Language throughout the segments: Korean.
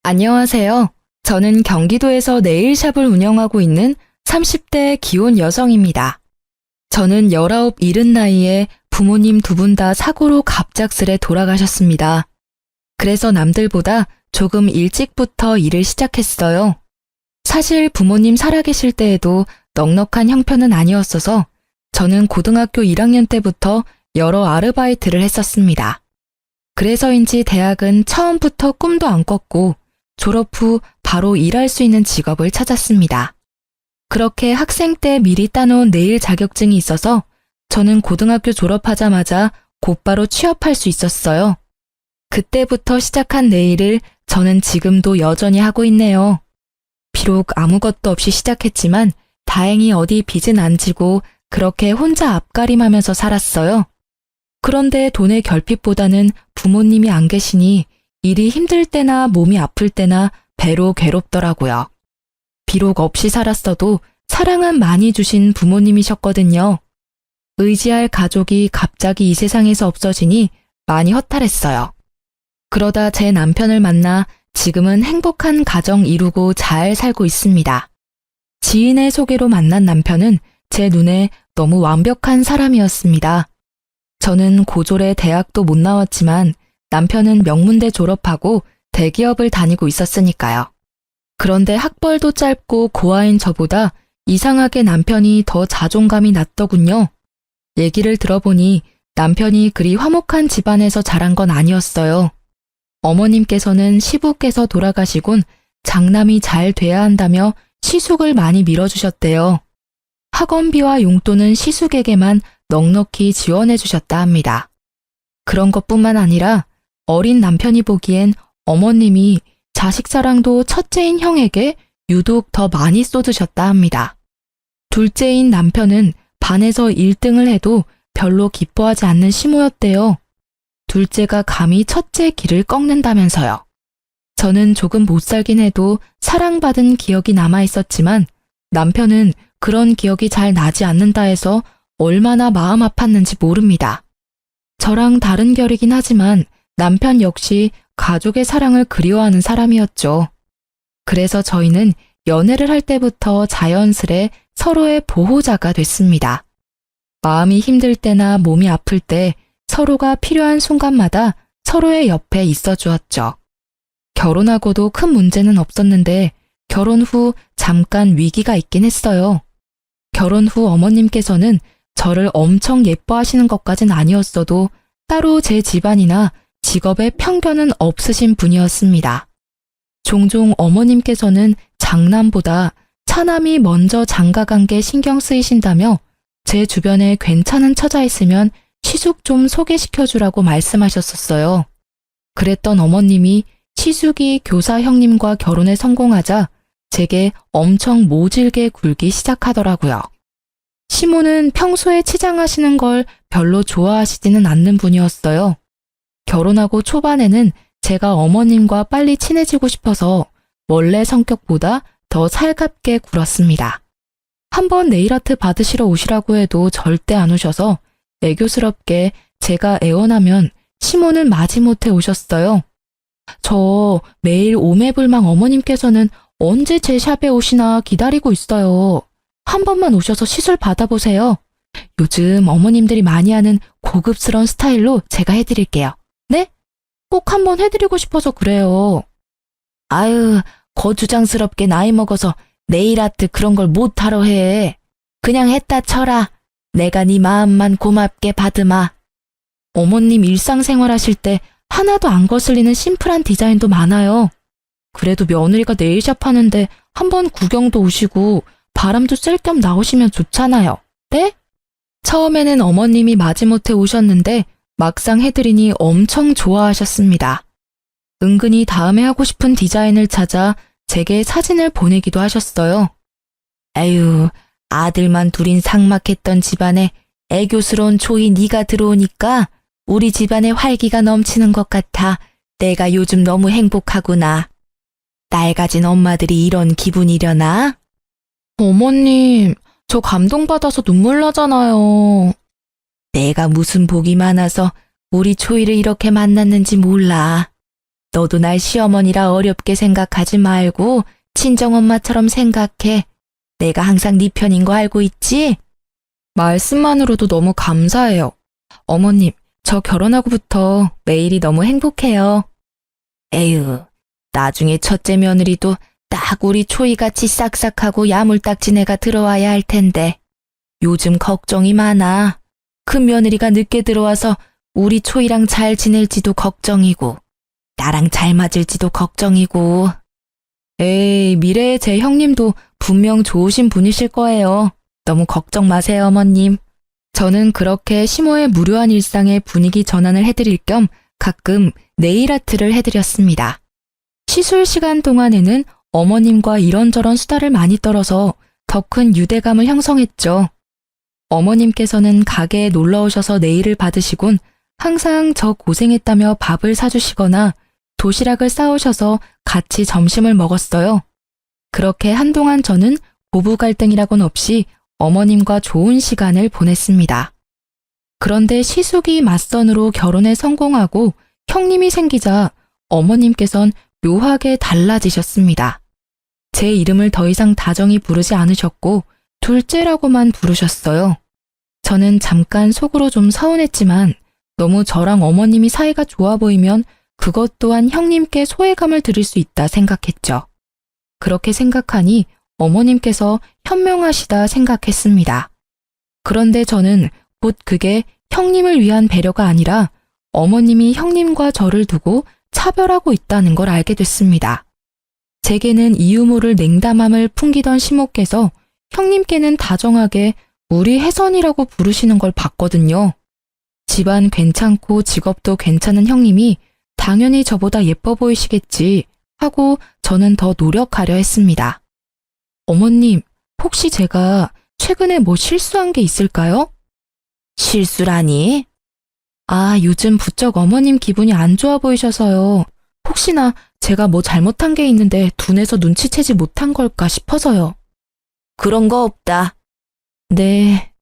안녕하세요. 저는 경기도에서 네일샵을 운영하고 있는 30대 기혼 여성입니다. 저는 19 이른 나이에 부모님 두 분 다 사고로 갑작스레 돌아가셨습니다. 그래서 남들보다 조금 일찍부터 일을 시작했어요. 사실 부모님 살아계실 때에도 넉넉한 형편은 아니었어서 저는 고등학교 1학년 때부터 여러 아르바이트를 했었습니다. 그래서인지 대학은 처음부터 꿈도 안 꿨고 졸업 후 바로 일할 수 있는 직업을 찾았습니다. 그렇게 학생 때 미리 따놓은 네일 자격증이 있어서 저는 고등학교 졸업하자마자 곧바로 취업할 수 있었어요. 그때부터 시작한 네일을 저는 지금도 여전히 하고 있네요. 비록 아무것도 없이 시작했지만 다행히 어디 빚은 안 지고 그렇게 혼자 앞가림하면서 살았어요. 그런데 돈의 결핍보다는 부모님이 안 계시니 일이 힘들 때나 몸이 아플 때나 배로 괴롭더라고요. 비록 없이 살았어도 사랑은 많이 주신 부모님이셨거든요. 의지할 가족이 갑자기 이 세상에서 없어지니 많이 허탈했어요. 그러다 제 남편을 만나 지금은 행복한 가정 이루고 잘 살고 있습니다. 지인의 소개로 만난 남편은 제 눈에 너무 완벽한 사람이었습니다. 저는 고졸에 대학도 못 나왔지만 남편은 명문대 졸업하고 대기업을 다니고 있었으니까요. 그런데 학벌도 짧고 고아인 저보다 이상하게 남편이 더 자존감이 낮더군요. 얘기를 들어보니 남편이 그리 화목한 집안에서 자란 건 아니었어요. 어머님께서는 시부께서 돌아가시곤 장남이 잘 돼야 한다며 시숙을 많이 밀어주셨대요. 학원비와 용돈은 시숙에게만 넉넉히 지원해 주셨다 합니다. 그런 것뿐만 아니라 어린 남편이 보기엔 어머님이 자식 사랑도 첫째인 형에게 유독 더 많이 쏟으셨다 합니다. 둘째인 남편은 반에서 1등을 해도 별로 기뻐하지 않는 시모였대요. 둘째가 감히 첫째 길을 꺾는다면서요. 저는 조금 못 살긴 해도 사랑받은 기억이 남아 있었지만 남편은 그런 기억이 잘 나지 않는다 해서 얼마나 마음 아팠는지 모릅니다. 저랑 다른 결이긴 하지만 남편 역시 가족의 사랑을 그리워하는 사람이었죠. 그래서 저희는 연애를 할 때부터 자연스레 서로의 보호자가 됐습니다. 마음이 힘들 때나 몸이 아플 때 서로가 필요한 순간마다 서로의 옆에 있어 주었죠. 결혼하고도 큰 문제는 없었는데 결혼 후 잠깐 위기가 있긴 했어요. 결혼 후 어머님께서는 저를 엄청 예뻐하시는 것까진 아니었어도 따로 제 집안이나 직업에 편견은 없으신 분이었습니다. 종종 어머님께서는 장남보다 차남이 먼저 장가간 게 신경 쓰이신다며 제 주변에 괜찮은 처자 있으면 시숙 좀 소개시켜주라고 말씀하셨었어요. 그랬던 어머님이 시숙이 교사 형님과 결혼에 성공하자 제게 엄청 모질게 굴기 시작하더라고요. 시모는 평소에 치장하시는 걸 별로 좋아하시지는 않는 분이었어요. 결혼하고 초반에는 제가 어머님과 빨리 친해지고 싶어서 원래 성격보다 더 살갑게 굴었습니다. 한번 네일아트 받으시러 오시라고 해도 절대 안 오셔서 애교스럽게 제가 애원하면 시모는 마지못해 오셨어요. 저 매일 오매불망 어머님께서는 언제 제 샵에 오시나 기다리고 있어요. 한 번만 오셔서 시술 받아보세요. 요즘 어머님들이 많이 하는 고급스러운 스타일로 제가 해드릴게요. 네? 꼭 한번 해드리고 싶어서 그래요. 아유, 거주장스럽게 나이 먹어서 네일아트 그런 걸 못하러 해. 그냥 했다 쳐라. 내가 네 마음만 고맙게 받으마. 어머님 일상생활 하실 때 하나도 안 거슬리는 심플한 디자인도 많아요. 그래도 며느리가 네일샵 하는데 한번 구경도 오시고 바람도 쐴 겸 나오시면 좋잖아요. 네? 처음에는 어머님이 마지못해 오셨는데 막상 해드리니 엄청 좋아하셨습니다. 은근히 다음에 하고 싶은 디자인을 찾아 제게 사진을 보내기도 하셨어요. 에휴, 아들만 둘인 삭막했던 집안에 애교스러운 초이 네가 들어오니까 우리 집안에 활기가 넘치는 것 같아 내가 요즘 너무 행복하구나. 딸 가진 엄마들이 이런 기분이려나? 어머님, 저 감동받아서 눈물 나잖아요. 내가 무슨 복이 많아서 우리 초이를 이렇게 만났는지 몰라. 너도 날 시어머니라 어렵게 생각하지 말고 친정엄마처럼 생각해. 내가 항상 네 편인 거 알고 있지? 말씀만으로도 너무 감사해요. 어머님, 저 결혼하고부터 매일이 너무 행복해요. 에휴, 나중에 첫째 며느리도 딱 우리 초이같이 싹싹하고 야물딱진 애가 들어와야 할 텐데. 요즘 걱정이 많아. 큰 며느리가 늦게 들어와서 우리 초이랑 잘 지낼지도 걱정이고, 나랑 잘 맞을지도 걱정이고. 에이, 미래의 제 형님도 분명 좋으신 분이실 거예요. 너무 걱정 마세요, 어머님. 저는 그렇게 시모의 무료한 일상의 분위기 전환을 해드릴 겸 가끔 네일 아트를 해드렸습니다. 시술 시간 동안에는 어머님과 이런저런 수다를 많이 떨어서 더 큰 유대감을 형성했죠. 어머님께서는 가게에 놀러 오셔서 네일을 받으시곤 항상 저 고생했다며 밥을 사주시거나 도시락을 싸오셔서 같이 점심을 먹었어요. 그렇게 한동안 저는 고부 갈등이라곤 없이 어머님과 좋은 시간을 보냈습니다. 그런데 시숙이 맞선으로 결혼에 성공하고 형님이 생기자 어머님께선 묘하게 달라지셨습니다. 제 이름을 더 이상 다정히 부르지 않으셨고 둘째라고만 부르셨어요. 저는 잠깐 속으로 좀 서운했지만 너무 저랑 어머님이 사이가 좋아 보이면 그것 또한 형님께 소외감을 드릴 수 있다 생각했죠. 그렇게 생각하니 어머님께서 현명하시다 생각했습니다. 그런데 저는 곧 그게 형님을 위한 배려가 아니라 어머님이 형님과 저를 두고 차별하고 있다는 걸 알게 됐습니다. 제게는 이유 모를 냉담함을 풍기던 시모께서 형님께는 다정하게 우리 혜선이라고 부르시는 걸 봤거든요. 집안 괜찮고 직업도 괜찮은 형님이 당연히 저보다 예뻐 보이시겠지 하고 저는 더 노력하려 했습니다. 어머님, 혹시 제가 최근에 뭐 실수한 게 있을까요? 실수라니? 아, 요즘 부쩍 어머님 기분이 안 좋아 보이셔서요. 혹시나 제가 뭐 잘못한 게 있는데 둔해서 눈치채지 못한 걸까 싶어서요. 그런 거 없다. 네.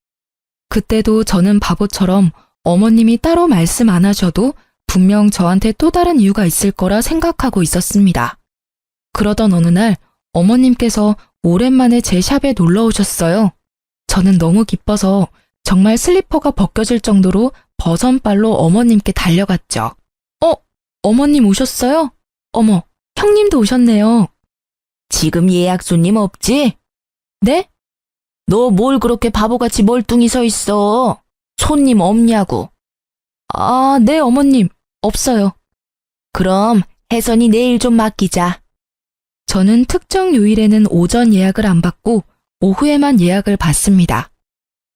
그때도 저는 바보처럼 어머님이 따로 말씀 안 하셔도 분명 저한테 또 다른 이유가 있을 거라 생각하고 있었습니다. 그러던 어느 날 어머님께서 오랜만에 제 샵에 놀러 오셨어요. 저는 너무 기뻐서 정말 슬리퍼가 벗겨질 정도로 버선발로 어머님께 달려갔죠. 어머님 오셨어요? 어머, 형님도 오셨네요. 지금 예약 손님 없지? 네? 너 뭘 그렇게 바보같이 멀뚱히 서 있어? 손님 없냐고. 아, 네, 어머님. 없어요. 그럼 혜선이 내일 좀 맡기자. 저는 특정 요일에는 오전 예약을 안 받고 오후에만 예약을 받습니다.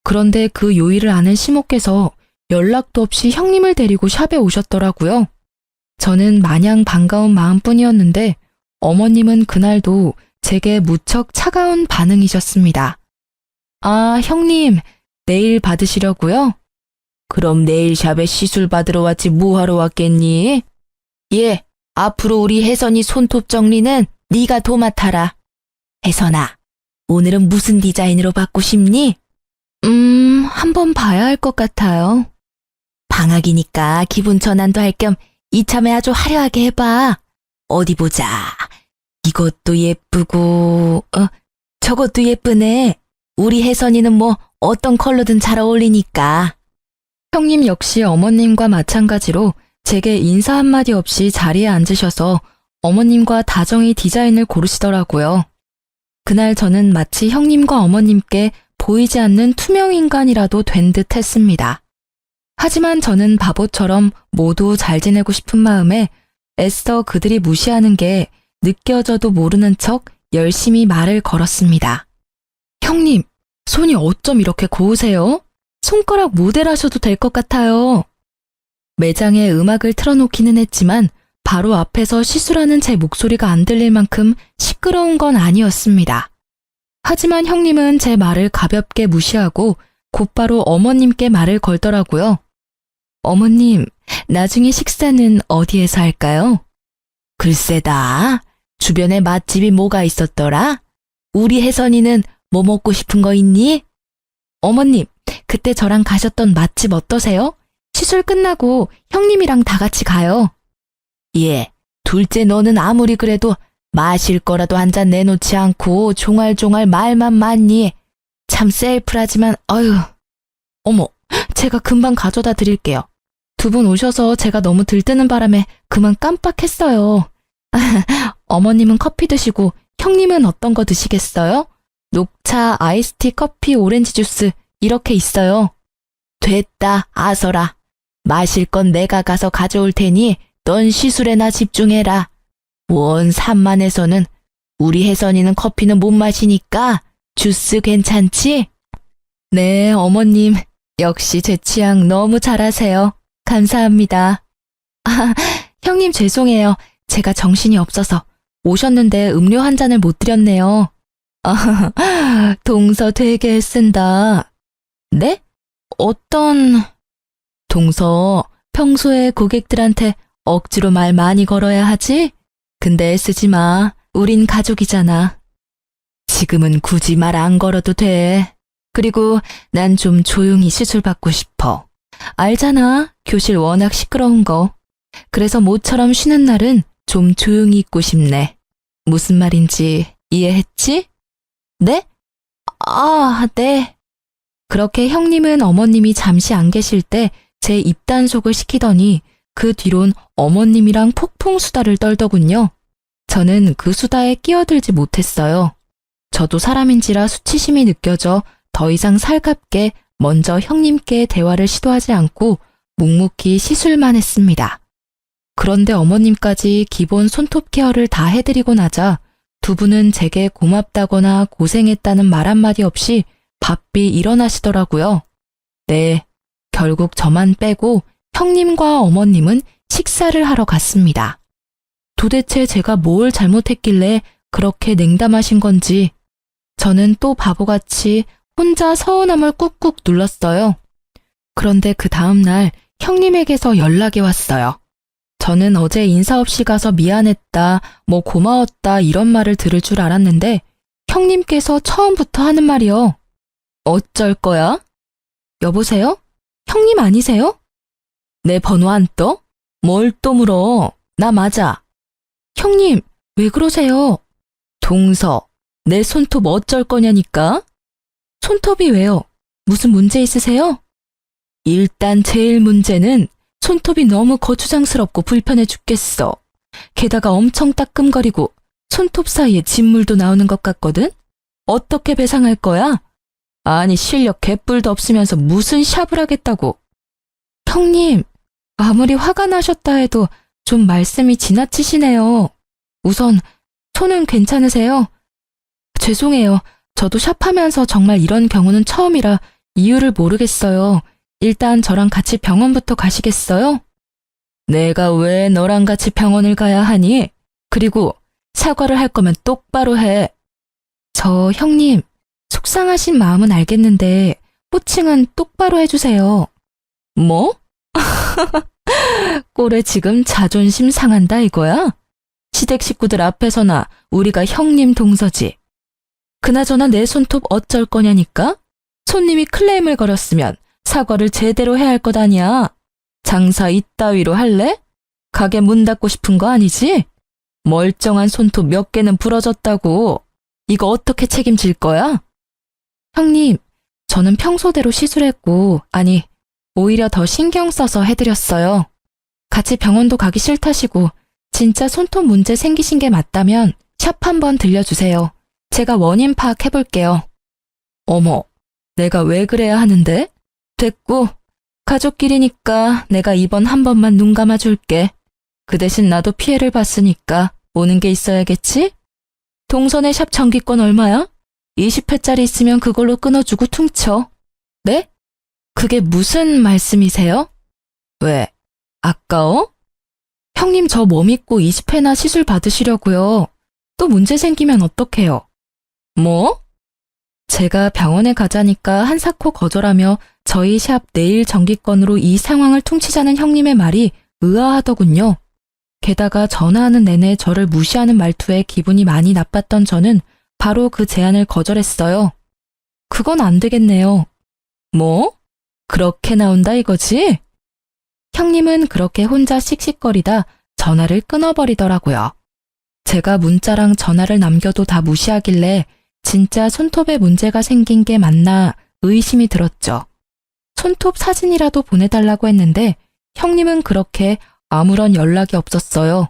그런데 그 요일을 아는 시모께서 연락도 없이 형님을 데리고 샵에 오셨더라고요. 저는 마냥 반가운 마음뿐이었는데 어머님은 그날도 제게 무척 차가운 반응이셨습니다. 아, 형님, 내일 받으시려고요? 그럼 내일 샵에 시술 받으러 왔지 뭐하러 왔겠니? 예, 앞으로 우리 혜선이 손톱 정리는 네가 도맡아라. 혜선아, 오늘은 무슨 디자인으로 받고 싶니? 한번 봐야 할 것 같아요. 방학이니까 기분 전환도 할 겸 이참에 아주 화려하게 해봐. 어디 보자. 이것도 예쁘고, 저것도 예쁘네. 우리 혜선이는 뭐 어떤 컬러든 잘 어울리니까. 형님 역시 어머님과 마찬가지로 제게 인사 한마디 없이 자리에 앉으셔서 어머님과 다정히 디자인을 고르시더라고요. 그날 저는 마치 형님과 어머님께 보이지 않는 투명 인간이라도 된 듯 했습니다. 하지만 저는 바보처럼 모두 잘 지내고 싶은 마음에 애써 그들이 무시하는 게 느껴져도 모르는 척 열심히 말을 걸었습니다. 형님, 손이 어쩜 이렇게 고우세요? 손가락 모델하셔도 될 것 같아요. 매장에 음악을 틀어놓기는 했지만 바로 앞에서 시술하는 제 목소리가 안 들릴 만큼 시끄러운 건 아니었습니다. 하지만 형님은 제 말을 가볍게 무시하고 곧바로 어머님께 말을 걸더라고요. 어머님, 나중에 식사는 어디에서 할까요? 글쎄다. 주변에 맛집이 뭐가 있었더라? 우리 혜선이는 뭐 먹고 싶은 거 있니? 어머님, 그때 저랑 가셨던 맛집 어떠세요? 시술 끝나고 형님이랑 다 같이 가요. 예, 둘째 너는 아무리 그래도 마실 거라도 한 잔 내놓지 않고 종알종알 말만 많니. 참 셀프라지만 어휴. 어머, 제가 금방 가져다 드릴게요. 두 분 오셔서 제가 너무 들뜨는 바람에 그만 깜빡했어요. 어머님은 커피 드시고 형님은 어떤 거 드시겠어요? 녹차, 아이스티, 커피, 오렌지 주스 이렇게 있어요. 됐다, 아서라. 마실 건 내가 가서 가져올 테니 넌 시술에나 집중해라. 원 산만해서는 우리 혜선이는 커피는 못 마시니까 주스 괜찮지? 네, 어머님. 역시 제 취향 너무 잘하세요. 감사합니다. 아, 형님 죄송해요. 제가 정신이 없어서 오셨는데 음료 한 잔을 못 드렸네요. 아, 동서 되게 애쓴다. 네? 어떤... 동서, 평소에 고객들한테 억지로 말 많이 걸어야 하지? 근데 애쓰지 마. 우린 가족이잖아. 지금은 굳이 말 안 걸어도 돼. 그리고 난 좀 조용히 시술 받고 싶어. 알잖아. 교실 워낙 시끄러운 거. 그래서 모처럼 쉬는 날은 좀 조용히 있고 싶네. 무슨 말인지 이해했지? 네? 아, 네. 그렇게 형님은 어머님이 잠시 안 계실 때 제 입단속을 시키더니 그 뒤론 어머님이랑 폭풍 수다를 떨더군요. 저는 그 수다에 끼어들지 못했어요. 저도 사람인지라 수치심이 느껴져 더 이상 살갑게 먼저 형님께 대화를 시도하지 않고 묵묵히 시술만 했습니다. 그런데 어머님까지 기본 손톱 케어를 다 해드리고 나자 두 분은 제게 고맙다거나 고생했다는 말 한마디 없이 바삐 일어나시더라고요. 네, 결국 저만 빼고 형님과 어머님은 식사를 하러 갔습니다. 도대체 제가 뭘 잘못했길래 그렇게 냉담하신 건지 저는 또 바보같이 혼자 서운함을 꾹꾹 눌렀어요. 그런데 그 다음날 형님에게서 연락이 왔어요. 저는 어제 인사 없이 가서 미안했다, 뭐 고마웠다 이런 말을 들을 줄 알았는데 형님께서 처음부터 하는 말이요. 어쩔 거야? 여보세요? 형님 아니세요? 내 번호 안 떠? 뭘 또 물어? 나 맞아. 형님, 왜 그러세요? 동서, 내 손톱 어쩔 거냐니까? 손톱이 왜요? 무슨 문제 있으세요? 일단 제일 문제는 손톱이 너무 거추장스럽고 불편해 죽겠어. 게다가 엄청 따끔거리고 손톱 사이에 진물도 나오는 것 같거든? 어떻게 배상할 거야? 아니 실력 개뿔도 없으면서 무슨 샵을 하겠다고. 형님, 아무리 화가 나셨다 해도 좀 말씀이 지나치시네요. 우선 손은 괜찮으세요? 죄송해요. 저도 샵하면서 정말 이런 경우는 처음이라 이유를 모르겠어요. 일단 저랑 같이 병원부터 가시겠어요? 내가 왜 너랑 같이 병원을 가야 하니? 그리고 사과를 할 거면 똑바로 해. 저 형님, 속상하신 마음은 알겠는데 호칭은 똑바로 해주세요. 뭐? 꼴에 지금 자존심 상한다 이거야? 시댁 식구들 앞에서나 우리가 형님 동서지. 그나저나 내 손톱 어쩔 거냐니까? 손님이 클레임을 걸었으면 사과를 제대로 해야 할 것 아니야. 장사 이따위로 할래? 가게 문 닫고 싶은 거 아니지? 멀쩡한 손톱 몇 개는 부러졌다고. 이거 어떻게 책임질 거야? 형님, 저는 평소대로 시술했고, 아니, 오히려 더 신경 써서 해드렸어요. 같이 병원도 가기 싫다시고 진짜 손톱 문제 생기신 게 맞다면 샵 한번 들려주세요. 제가 원인 파악해볼게요. 어머, 내가 왜 그래야 하는데? 됐고, 가족끼리니까 내가 이번 한 번만 눈 감아줄게. 그 대신 나도 피해를 봤으니까 오는 게 있어야겠지? 동선의 샵 정기권 얼마야? 20회짜리 있으면 그걸로 끊어주고 퉁쳐. 네? 그게 무슨 말씀이세요? 왜? 아까워? 형님 저 뭐 믿고 20회나 시술 받으시려고요. 또 문제 생기면 어떡해요? 뭐? 제가 병원에 가자니까 한사코 거절하며 저희 샵 내일 정기권으로 이 상황을 퉁치자는 형님의 말이 의아하더군요. 게다가 전화하는 내내 저를 무시하는 말투에 기분이 많이 나빴던 저는 바로 그 제안을 거절했어요. 그건 안 되겠네요. 뭐? 그렇게 나온다 이거지? 형님은 그렇게 혼자 씩씩거리다 전화를 끊어버리더라고요. 제가 문자랑 전화를 남겨도 다 무시하길래 진짜 손톱에 문제가 생긴 게 맞나 의심이 들었죠. 손톱 사진이라도 보내달라고 했는데 형님은 그렇게 아무런 연락이 없었어요.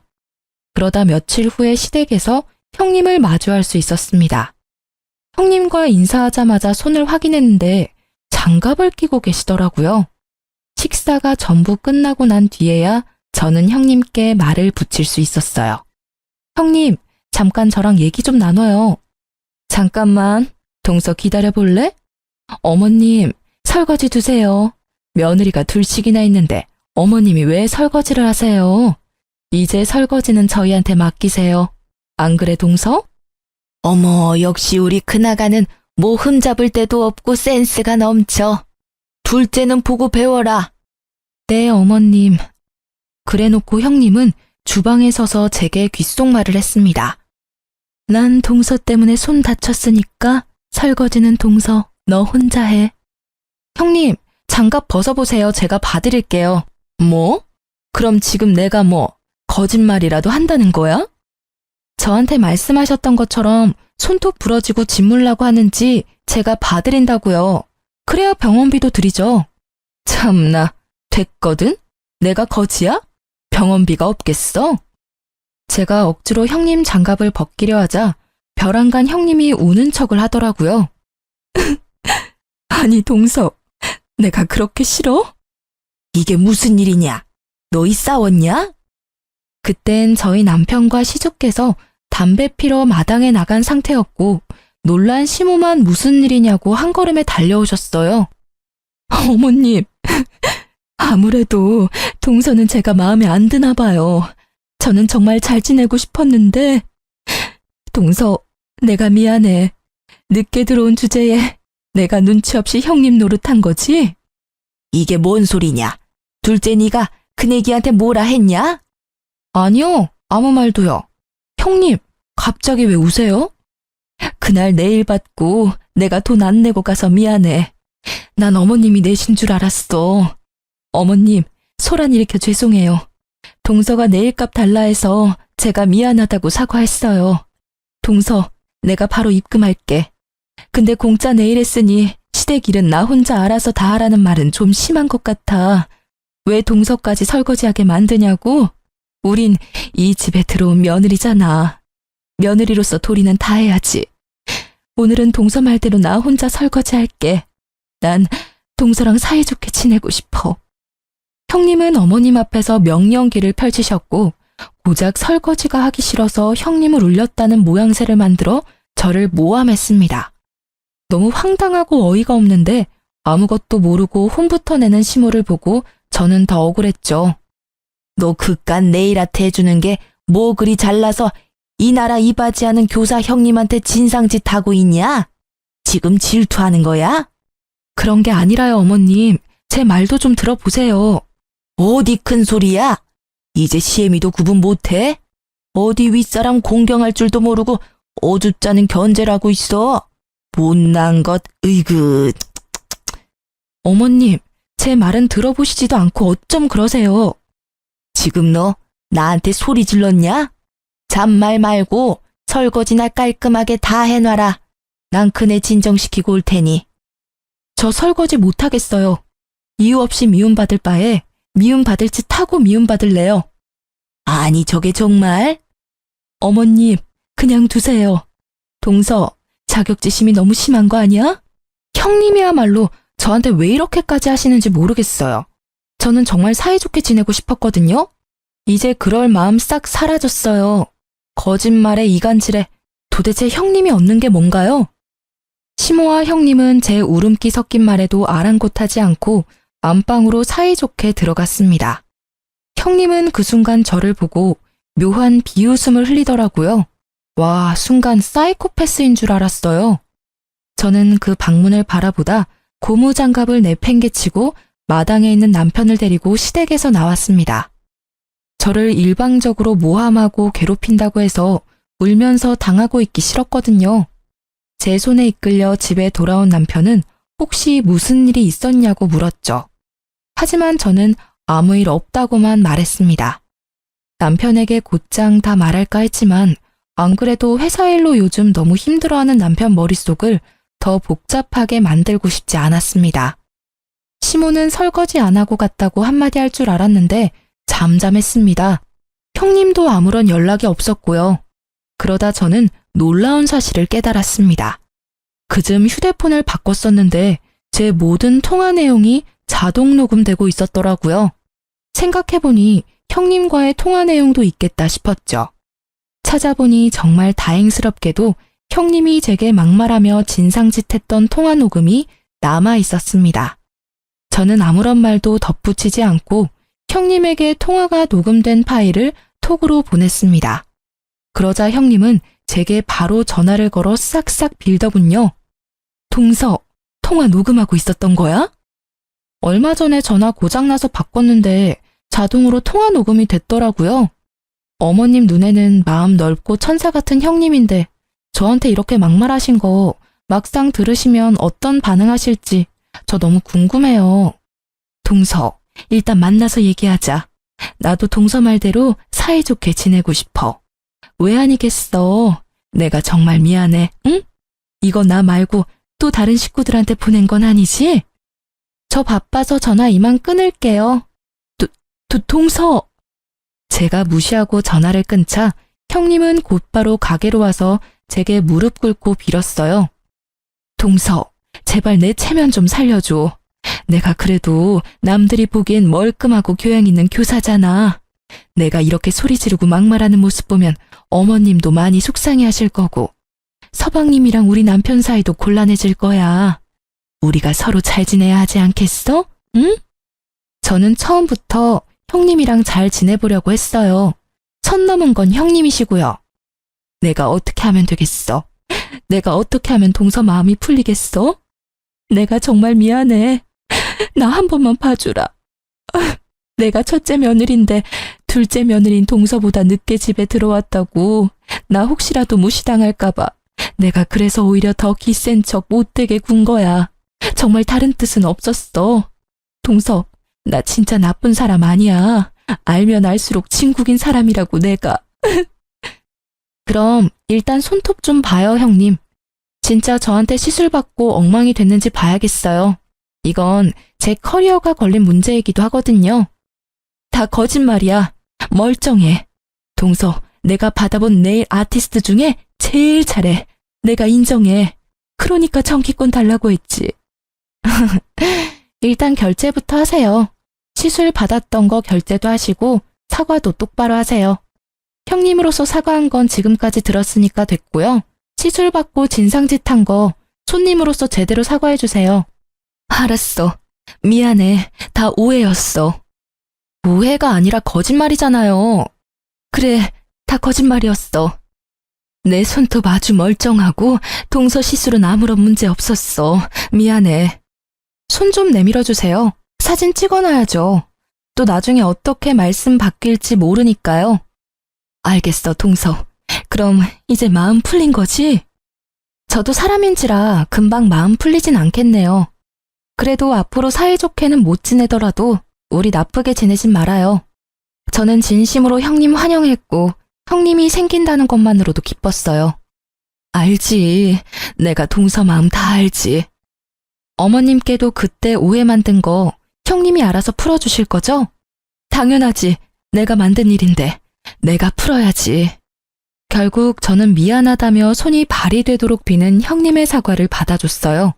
그러다 며칠 후에 시댁에서 형님을 마주할 수 있었습니다. 형님과 인사하자마자 손을 확인했는데 장갑을 끼고 계시더라고요. 식사가 전부 끝나고 난 뒤에야 저는 형님께 말을 붙일 수 있었어요. 형님, 잠깐 저랑 얘기 좀 나눠요. 잠깐만, 동서 기다려볼래? 어머님, 설거지 두세요. 며느리가 둘씩이나 있는데 어머님이 왜 설거지를 하세요? 이제 설거지는 저희한테 맡기세요. 안 그래, 동서? 어머, 역시 우리 큰아가는 뭐 흠잡을 데도 없고 센스가 넘쳐. 둘째는 보고 배워라. 네, 어머님. 그래놓고 형님은 주방에 서서 제게 귓속말을 했습니다. 난 동서 때문에 손 다쳤으니까 설거지는 동서, 너 혼자 해. 형님, 장갑 벗어보세요. 제가 봐드릴게요. 뭐? 그럼 지금 내가 뭐 거짓말이라도 한다는 거야? 저한테 말씀하셨던 것처럼 손톱 부러지고 짓물라고 하는지 제가 봐드린다고요. 그래야 병원비도 드리죠. 참나, 됐거든? 내가 거지야? 병원비가 없겠어? 제가 억지로 형님 장갑을 벗기려 하자 벼랑간 형님이 우는 척을 하더라고요. 아니, 동서, 내가 그렇게 싫어? 이게 무슨 일이냐? 너희 싸웠냐? 그땐 저희 남편과 시숙께서 담배 피러 마당에 나간 상태였고 놀란 시모만 무슨 일이냐고 한 걸음에 달려오셨어요. 어머님, 아무래도 동서는 제가 마음에 안 드나 봐요. 저는 정말 잘 지내고 싶었는데. 동서, 내가 미안해. 늦게 들어온 주제에 내가 눈치 없이 형님 노릇한 거지? 이게 뭔 소리냐? 둘째 네가 큰애기한테 뭐라 했냐? 아니요, 아무 말도요. 형님, 갑자기 왜 우세요? 그날 내일 받고 내가 돈 안 내고 가서 미안해. 난 어머님이 내신 줄 알았어. 어머님, 소란 일으켜 죄송해요. 동서가 내일값 달라 해서 제가 미안하다고 사과했어요. 동서, 내가 바로 입금할게. 근데 공짜 내일 했으니 시댁 일은 나 혼자 알아서 다 하라는 말은 좀 심한 것 같아. 왜 동서까지 설거지하게 만드냐고? 우린 이 집에 들어온 며느리잖아. 며느리로서 도리는 다 해야지. 오늘은 동서 말대로 나 혼자 설거지할게. 난 동서랑 사이좋게 지내고 싶어. 형님은 어머님 앞에서 명령기를 펼치셨고 고작 설거지가 하기 싫어서 형님을 울렸다는 모양새를 만들어 저를 모함했습니다. 너무 황당하고 어이가 없는데 아무것도 모르고 혼부터 내는 시모를 보고 저는 더 억울했죠. 너 그깟 네일아트 해주는 게 뭐 그리 잘나서 이 나라 이바지하는 교사 형님한테 진상짓 하고 있냐? 지금 질투하는 거야? 그런 게 아니라요, 어머님. 제 말도 좀 들어보세요. 어디 큰 소리야? 이제 시애미도 구분 못해? 어디 윗사람 공경할 줄도 모르고 어줍잖은 견제를 하고 있어. 못난 것, 으이그. 어머님, 제 말은 들어보시지도 않고 어쩜 그러세요? 지금 너 나한테 소리 질렀냐? 잔말 말고 설거지나 깔끔하게 다 해놔라. 난 그네 진정시키고 올 테니. 저 설거지 못하겠어요. 이유 없이 미움받을 바에 미움받을 짓 하고 미움받을래요. 아니, 저게 정말? 어머님, 그냥 두세요. 동서, 자격지심이 너무 심한 거 아니야? 형님이야말로 저한테 왜 이렇게까지 하시는지 모르겠어요. 저는 정말 사이좋게 지내고 싶었거든요. 이제 그럴 마음 싹 사라졌어요. 거짓말에 이간질에 도대체 형님이 얻는 게 뭔가요? 시모와 형님은 제 울음기 섞인 말에도 아랑곳하지 않고 안방으로 사이좋게 들어갔습니다. 형님은 그 순간 저를 보고 묘한 비웃음을 흘리더라고요. 와, 순간 사이코패스인 줄 알았어요. 저는 그 방문을 바라보다 고무장갑을 내팽개치고 마당에 있는 남편을 데리고 시댁에서 나왔습니다. 저를 일방적으로 모함하고 괴롭힌다고 해서 울면서 당하고 있기 싫었거든요. 제 손에 이끌려 집에 돌아온 남편은 혹시 무슨 일이 있었냐고 물었죠. 하지만 저는 아무 일 없다고만 말했습니다. 남편에게 곧장 다 말할까 했지만 안 그래도 회사 일로 요즘 너무 힘들어하는 남편 머릿속을 더 복잡하게 만들고 싶지 않았습니다. 시모는 설거지 안 하고 갔다고 한마디 할 줄 알았는데 잠잠했습니다. 형님도 아무런 연락이 없었고요. 그러다 저는 놀라운 사실을 깨달았습니다. 그즘 휴대폰을 바꿨었는데 제 모든 통화 내용이 자동 녹음되고 있었더라고요. 생각해보니 형님과의 통화 내용도 있겠다 싶었죠. 찾아보니 정말 다행스럽게도 형님이 제게 막말하며 진상짓했던 통화 녹음이 남아 있었습니다. 저는 아무런 말도 덧붙이지 않고 형님에게 통화가 녹음된 파일을 톡으로 보냈습니다. 그러자 형님은 제게 바로 전화를 걸어 싹싹 빌더군요. 동서, 통화 녹음하고 있었던 거야? 얼마 전에 전화 고장나서 바꿨는데 자동으로 통화 녹음이 됐더라고요. 어머님 눈에는 마음 넓고 천사 같은 형님인데 저한테 이렇게 막말하신 거 막상 들으시면 어떤 반응하실지 저 너무 궁금해요. 동서, 일단 만나서 얘기하자. 나도 동서 말대로 사이좋게 지내고 싶어. 왜 아니겠어. 내가 정말 미안해, 응? 이거 나 말고 또 다른 식구들한테 보낸 건 아니지? 저 바빠서 전화 이만 끊을게요. 동서! 제가 무시하고 전화를 끊자 형님은 곧바로 가게로 와서 제게 무릎 꿇고 빌었어요. 동서, 제발 내 체면 좀 살려줘. 내가 그래도 남들이 보기엔 멀끔하고 교양 있는 교사잖아. 내가 이렇게 소리 지르고 막말하는 모습 보면 어머님도 많이 속상해하실 거고 서방님이랑 우리 남편 사이도 곤란해질 거야. 우리가 서로 잘 지내야 하지 않겠어? 응? 저는 처음부터 형님이랑 잘 지내보려고 했어요. 선 넘은 건 형님이시고요. 내가 어떻게 하면 되겠어? 내가 어떻게 하면 동서 마음이 풀리겠어? 내가 정말 미안해. 나 한 번만 봐주라. 내가 첫째 며느리인데 둘째 며느리인 동서보다 늦게 집에 들어왔다고 나 혹시라도 무시당할까봐 내가 그래서 오히려 더 기센 척 못되게 군 거야. 정말 다른 뜻은 없었어. 동서, 나 진짜 나쁜 사람 아니야. 알면 알수록 진국인 사람이라고 내가. 그럼 일단 손톱 좀 봐요, 형님. 진짜 저한테 시술받고 엉망이 됐는지 봐야겠어요. 이건 제 커리어가 걸린 문제이기도 하거든요. 다 거짓말이야. 멀쩡해. 동서, 내가 받아본 네일 아티스트 중에 제일 잘해. 내가 인정해. 그러니까 정기권 달라고 했지. 일단 결제부터 하세요. 시술 받았던 거 결제도 하시고 사과도 똑바로 하세요. 형님으로서 사과한 건 지금까지 들었으니까 됐고요. 시술 받고 진상짓한 거 손님으로서 제대로 사과해 주세요. 알았어. 미안해. 다 오해였어. 오해가 아니라 거짓말이잖아요. 그래, 다 거짓말이었어. 내 손톱 아주 멀쩡하고 동서 시술은 아무런 문제 없었어. 미안해. 손 좀 내밀어 주세요. 사진 찍어놔야죠. 또 나중에 어떻게 말씀 바뀔지 모르니까요. 알겠어, 동서. 그럼 이제 마음 풀린 거지? 저도 사람인지라 금방 마음 풀리진 않겠네요. 그래도 앞으로 사이좋게는 못 지내더라도 우리 나쁘게 지내진 말아요. 저는 진심으로 형님 환영했고 형님이 생긴다는 것만으로도 기뻤어요. 알지. 내가 동서 마음 다 알지. 어머님께도 그때 오해 만든 거 형님이 알아서 풀어주실 거죠? 당연하지. 내가 만든 일인데 내가 풀어야지. 결국 저는 미안하다며 손이 발이 되도록 비는 형님의 사과를 받아줬어요.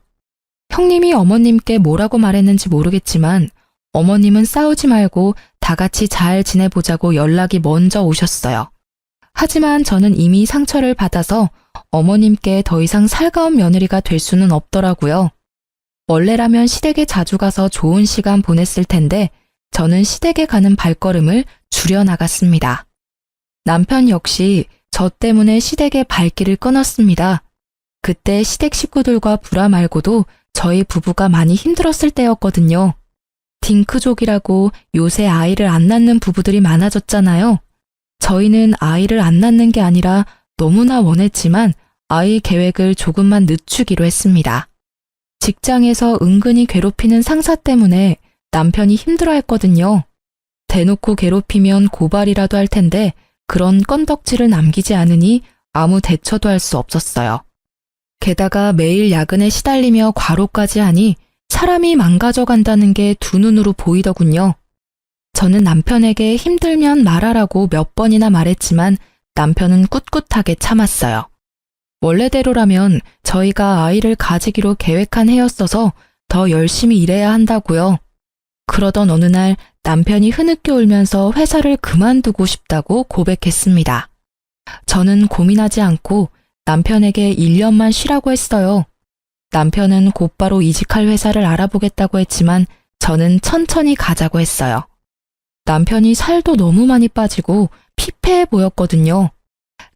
형님이 어머님께 뭐라고 말했는지 모르겠지만 어머님은 싸우지 말고 다 같이 잘 지내보자고 연락이 먼저 오셨어요. 하지만 저는 이미 상처를 받아서 어머님께 더 이상 살가운 며느리가 될 수는 없더라고요. 원래라면 시댁에 자주 가서 좋은 시간 보냈을 텐데 저는 시댁에 가는 발걸음을 줄여나갔습니다. 남편 역시 저 때문에 시댁의 발길을 끊었습니다. 그때 시댁 식구들과 불화 말고도 저희 부부가 많이 힘들었을 때였거든요. 딩크족이라고 요새 아이를 안 낳는 부부들이 많아졌잖아요. 저희는 아이를 안 낳는 게 아니라 너무나 원했지만 아이 계획을 조금만 늦추기로 했습니다. 직장에서 은근히 괴롭히는 상사 때문에 남편이 힘들어했거든요. 대놓고 괴롭히면 고발이라도 할 텐데 그런 건덕지를 남기지 않으니 아무 대처도 할 수 없었어요. 게다가 매일 야근에 시달리며 과로까지 하니 사람이 망가져 간다는 게 두 눈으로 보이더군요. 저는 남편에게 힘들면 말하라고 몇 번이나 말했지만 남편은 꿋꿋하게 참았어요. 원래대로라면 저희가 아이를 가지기로 계획한 해였어서 더 열심히 일해야 한다고요. 그러던 어느 날 남편이 흐느껴 울면서 회사를 그만두고 싶다고 고백했습니다. 저는 고민하지 않고 남편에게 1년만 쉬라고 했어요. 남편은 곧바로 이직할 회사를 알아보겠다고 했지만 저는 천천히 가자고 했어요. 남편이 살도 너무 많이 빠지고 피폐해 보였거든요.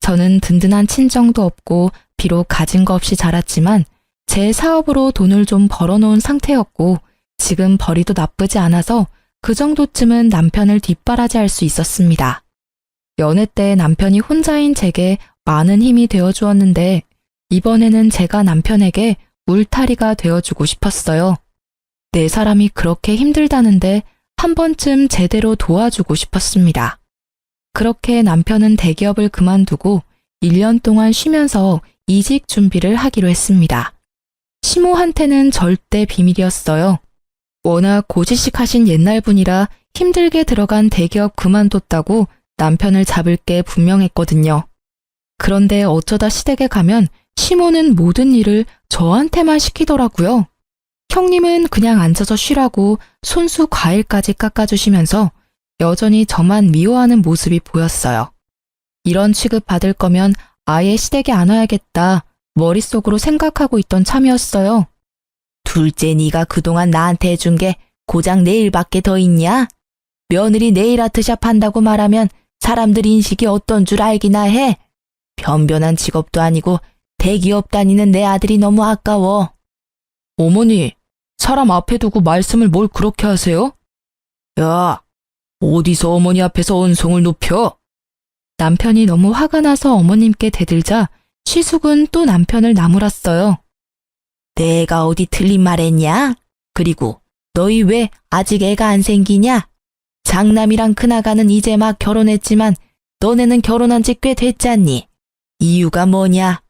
저는 든든한 친정도 없고 비록 가진 거 없이 자랐지만 제 사업으로 돈을 좀 벌어놓은 상태였고 지금 벌이도 나쁘지 않아서 그 정도쯤은 남편을 뒷바라지할 수 있었습니다. 연애 때 남편이 혼자인 제게 많은 힘이 되어주었는데 이번에는 제가 남편에게 울타리가 되어주고 싶었어요. 내 사람이 그렇게 힘들다는데 한 번쯤 제대로 도와주고 싶었습니다. 그렇게 남편은 대기업을 그만두고 1년 동안 쉬면서 이직 준비를 하기로 했습니다. 시모한테는 절대 비밀이었어요. 워낙 고지식하신 옛날 분이라 힘들게 들어간 대기업 그만뒀다고 남편을 잡을 게 분명했거든요. 그런데 어쩌다 시댁에 가면 시모는 모든 일을 저한테만 시키더라고요. 형님은 그냥 앉아서 쉬라고 손수 과일까지 깎아주시면서 여전히 저만 미워하는 모습이 보였어요. 이런 취급 받을 거면 아예 시댁에 안 와야겠다 머릿속으로 생각하고 있던 참이었어요. 둘째 네가 그동안 나한테 해준 게 고작 네일밖에 더 있냐? 며느리 네일 아트샵 한다고 말하면 사람들 인식이 어떤 줄 알기나 해. 변변한 직업도 아니고 대기업 다니는 내 아들이 너무 아까워. 어머니, 사람 앞에 두고 말씀을 뭘 그렇게 하세요? 야, 어디서 어머니 앞에서 언성을 높여? 남편이 너무 화가 나서 어머님께 대들자 시숙은 또 남편을 나무랐어요. 내가 어디 틀린 말 했냐? 그리고 너희 왜 아직 애가 안 생기냐? 장남이랑 큰아가는 이제 막 결혼했지만 너네는 결혼한 지 꽤 됐잖니? 이유가 뭐냐?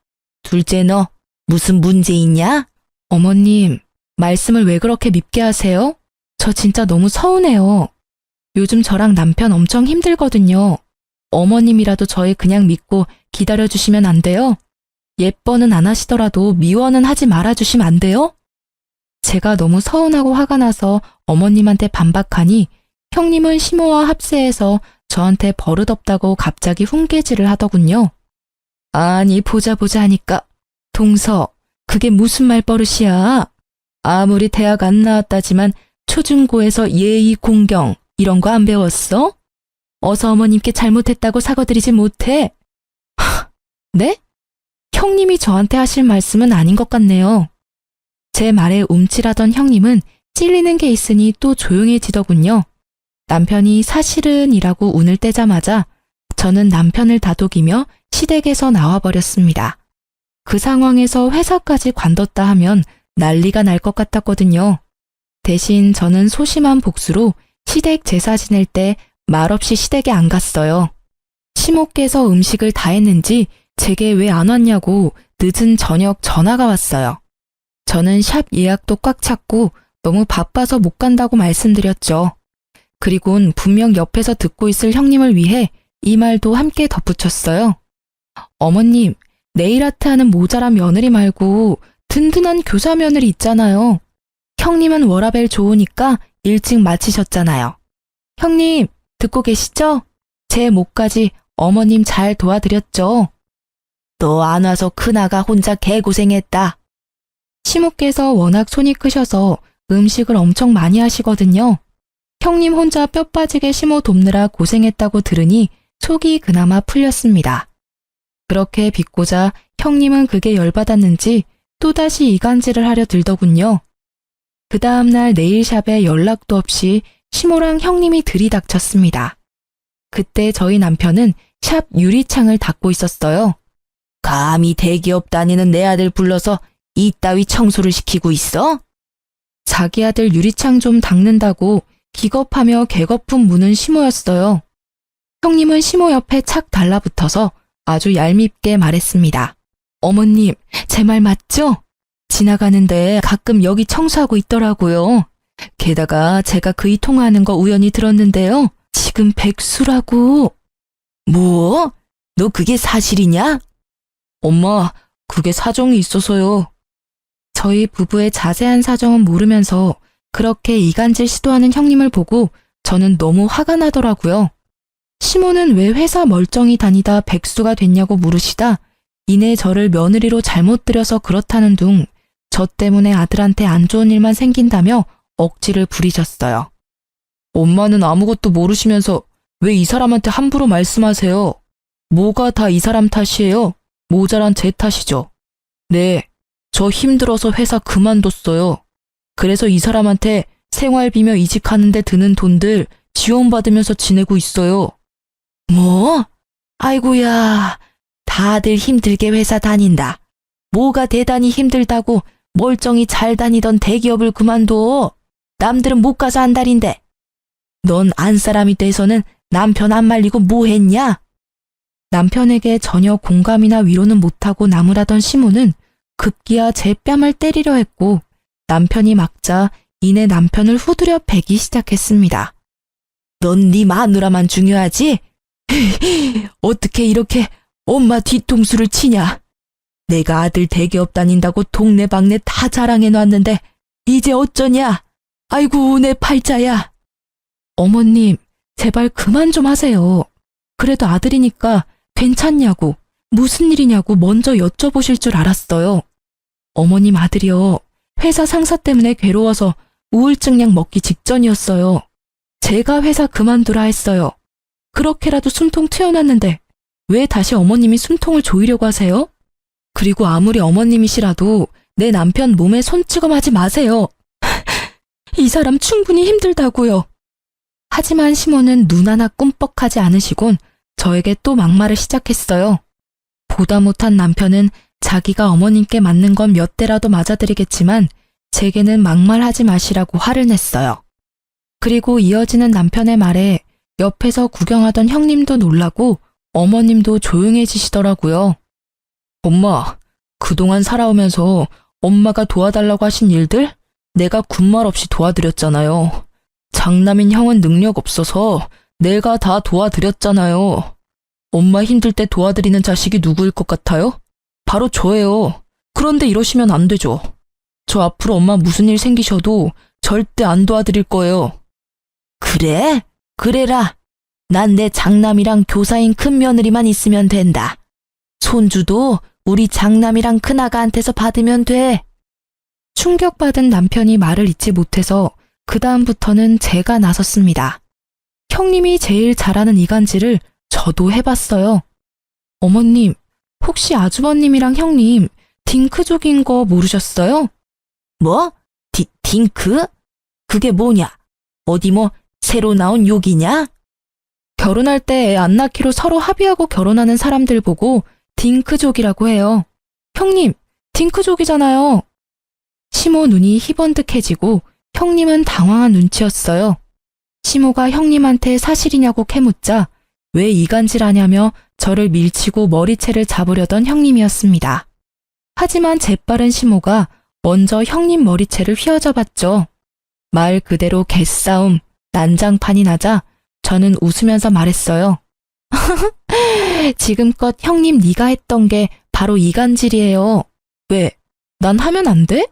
둘째 너 무슨 문제 있냐? 어머님, 말씀을 왜 그렇게 밉게 하세요? 저 진짜 너무 서운해요. 요즘 저랑 남편 엄청 힘들거든요. 어머님이라도 저희 그냥 믿고 기다려주시면 안 돼요? 예뻐는 안 하시더라도 미워는 하지 말아주시면 안 돼요? 제가 너무 서운하고 화가 나서 어머님한테 반박하니 형님은 시모와 합세해서 저한테 버릇없다고 갑자기 훈계질을 하더군요. 아니 보자 하니까 동서 그게 무슨 말버릇이야. 아무리 대학 안 나왔다지만 초중고에서 예의 공경 이런 거 안 배웠어? 어서 어머님께 잘못했다고 사과드리지 못해. 네? 형님이 저한테 하실 말씀은 아닌 것 같네요. 제 말에 움찔하던 형님은 찔리는 게 있으니 또 조용해지더군요. 남편이 사실은 이라고 운을 떼자마자 저는 남편을 다독이며 시댁에서 나와버렸습니다. 그 상황에서 회사까지 관뒀다 하면 난리가 날 것 같았거든요. 대신 저는 소심한 복수로 시댁 제사 지낼 때 말없이 시댁에 안 갔어요. 시모께서 음식을 다 했는지 제게 왜 안 왔냐고 늦은 저녁 전화가 왔어요. 저는 샵 예약도 꽉 찼고 너무 바빠서 못 간다고 말씀드렸죠. 그리곤 분명 옆에서 듣고 있을 형님을 위해 이 말도 함께 덧붙였어요. 어머님, 네일아트 하는 모자란 며느리 말고 든든한 교사 며느리 있잖아요. 형님은 워라밸 좋으니까 일찍 마치셨잖아요. 형님, 듣고 계시죠? 제 목까지 어머님 잘 도와드렸죠? 너 안 와서 큰아가 혼자 개고생했다. 시모께서 워낙 손이 크셔서 음식을 엄청 많이 하시거든요. 형님 혼자 뼈 빠지게 시모 돕느라 고생했다고 들으니 속이 그나마 풀렸습니다. 그렇게 빚고자 형님은 그게 열받았는지 또다시 이간질을 하려 들더군요. 그 다음날 네일샵에 연락도 없이 시모랑 형님이 들이닥쳤습니다. 그때 저희 남편은 샵 유리창을 닫고 있었어요. 감히 대기업 다니는 내 아들 불러서 이따위 청소를 시키고 있어? 자기 아들 유리창 좀 닦는다고 기겁하며 개거품 무는 시모였어요. 형님은 시모 옆에 착 달라붙어서 아주 얄밉게 말했습니다. 어머님, 제 말 맞죠? 지나가는데 가끔 여기 청소하고 있더라고요. 게다가 제가 그이 통화하는 거 우연히 들었는데요. 지금 백수라고. 뭐? 너 그게 사실이냐? 엄마, 그게 사정이 있어서요. 저희 부부의 자세한 사정은 모르면서 그렇게 이간질 시도하는 형님을 보고 저는 너무 화가 나더라고요. 시모는 왜 회사 멀쩡히 다니다 백수가 됐냐고 물으시다 이내 저를 며느리로 잘못 들여서 그렇다는 둥 저 때문에 아들한테 안 좋은 일만 생긴다며 억지를 부리셨어요. 엄마는 아무것도 모르시면서 왜 이 사람한테 함부로 말씀하세요? 뭐가 다 이 사람 탓이에요? 모자란 제 탓이죠. 네, 저 힘들어서 회사 그만뒀어요. 그래서 이 사람한테 생활비며 이직하는데 드는 돈들 지원받으면서 지내고 있어요. 뭐? 아이고야, 다들 힘들게 회사 다닌다. 뭐가 대단히 힘들다고 멀쩡히 잘 다니던 대기업을 그만둬. 남들은 못 가서 안달인데. 넌 안사람이 돼서는 남편 안 말리고 뭐 했냐? 남편에게 전혀 공감이나 위로는 못하고 나무라던 시모는 급기야 제 뺨을 때리려 했고 남편이 막자 이내 남편을 후드려 베기 시작했습니다. 넌 네 마누라만 중요하지? 어떻게 이렇게 엄마 뒤통수를 치냐? 내가 아들 대기업 다닌다고 동네방네 다 자랑해놨는데 이제 어쩌냐? 아이고 내 팔자야. 어머님, 제발 그만 좀 하세요. 그래도 아들이니까 괜찮냐고, 무슨 일이냐고 먼저 여쭤보실 줄 알았어요. 어머님 아들이요. 회사 상사 때문에 괴로워서 우울증 약 먹기 직전이었어요. 제가 회사 그만두라 했어요. 그렇게라도 숨통 트여놨는데 왜 다시 어머님이 숨통을 조이려고 하세요? 그리고 아무리 어머님이시라도 내 남편 몸에 손찌검하지 마세요. 이 사람 충분히 힘들다고요. 하지만 시모는 눈 하나 꿈뻑하지 않으시곤 저에게 또 막말을 시작했어요. 보다 못한 남편은 자기가 어머님께 맞는 건 몇 대라도 맞아드리겠지만 제게는 막말하지 마시라고 화를 냈어요. 그리고 이어지는 남편의 말에 옆에서 구경하던 형님도 놀라고 어머님도 조용해지시더라고요. 엄마, 그동안 살아오면서 엄마가 도와달라고 하신 일들 내가 군말 없이 도와드렸잖아요. 장남인 형은 능력 없어서 내가 다 도와드렸잖아요. 엄마 힘들 때 도와드리는 자식이 누구일 것 같아요? 바로 저예요. 그런데 이러시면 안 되죠. 저 앞으로 엄마 무슨 일 생기셔도 절대 안 도와드릴 거예요. 그래? 그래라. 난 내 장남이랑 교사인 큰며느리만 있으면 된다. 손주도 우리 장남이랑 큰아가한테서 받으면 돼. 충격받은 남편이 말을 잇지 못해서 그 다음부터는 제가 나섰습니다. 형님이 제일 잘하는 이간질을 저도 해봤어요. 어머님, 혹시 아주버님이랑 형님 딩크족인 거 모르셨어요? 뭐? 딩크? 그게 뭐냐? 어디 뭐 새로 나온 욕이냐? 결혼할 때 애 안 낳기로 서로 합의하고 결혼하는 사람들 보고 딩크족이라고 해요. 형님, 딩크족이잖아요. 시모 눈이 희번뜩해지고 형님은 당황한 눈치였어요. 시모가 형님한테 사실이냐고 캐묻자 왜 이간질하냐며 저를 밀치고 머리채를 잡으려던 형님이었습니다. 하지만 재빠른 시모가 먼저 형님 머리채를 휘어잡았죠. 말 그대로 개싸움, 난장판이 나자 저는 웃으면서 말했어요. 지금껏 형님 네가 했던 게 바로 이간질이에요. 왜? 난 하면 안 돼?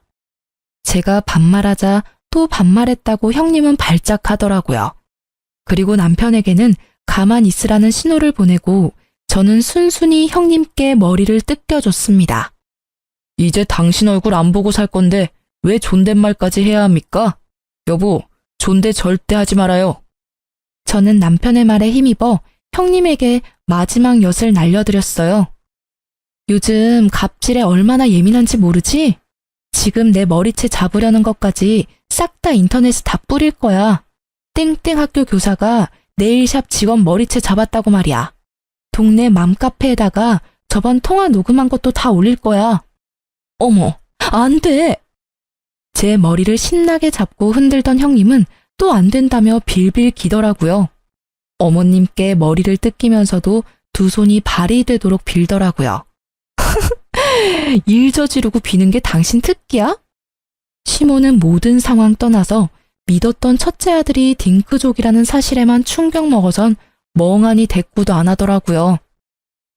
제가 반말하자 또 반말했다고 형님은 발작하더라고요. 그리고 남편에게는 가만 있으라는 신호를 보내고 저는 순순히 형님께 머리를 뜯겨줬습니다. 이제 당신 얼굴 안 보고 살 건데 왜 존댓말까지 해야 합니까? 여보, 존대 절대 하지 말아요. 저는 남편의 말에 힘입어 형님에게 마지막 엿을 날려드렸어요. 요즘 갑질에 얼마나 예민한지 모르지? 지금 내 머리채 잡으려는 것까지 싹 다 인터넷에 다 뿌릴 거야. 땡땡 학교 교사가 네일샵 직원 머리채 잡았다고 말이야. 동네 맘카페에다가 저번 통화 녹음한 것도 다 올릴 거야. 어머, 안 돼! 제 머리를 신나게 잡고 흔들던 형님은 또 안 된다며 빌빌 기더라고요. 어머님께 머리를 뜯기면서도 두 손이 발이 되도록 빌더라고요. 일 저지르고 비는 게 당신 특기야? 시모는 모든 상황 떠나서 믿었던 첫째 아들이 딩크족이라는 사실에만 충격 먹어선 멍하니 대꾸도 안 하더라고요.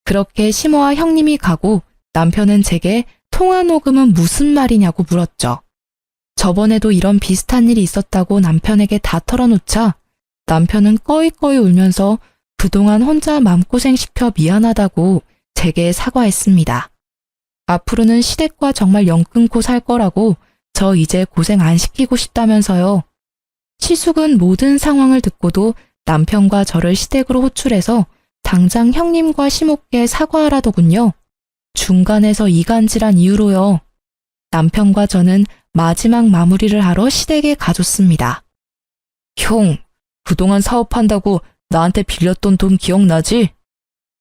그렇게 시모와 형님이 가고 남편은 제게 통화 녹음은 무슨 말이냐고 물었죠. 저번에도 이런 비슷한 일이 있었다고 남편에게 다 털어놓자 남편은 꺼이꺼이 울면서 그동안 혼자 맘고생 시켜 미안하다고 제게 사과했습니다. 앞으로는 시댁과 정말 영 끊고 살 거라고 저 이제 고생 안 시키고 싶다면서요. 시숙은 모든 상황을 듣고도 남편과 저를 시댁으로 호출해서 당장 형님과 시모께 사과하라더군요. 중간에서 이간질한 이유로요. 남편과 저는 마지막 마무리를 하러 시댁에 가줬습니다. 형, 그동안 사업한다고 나한테 빌렸던 돈 기억나지?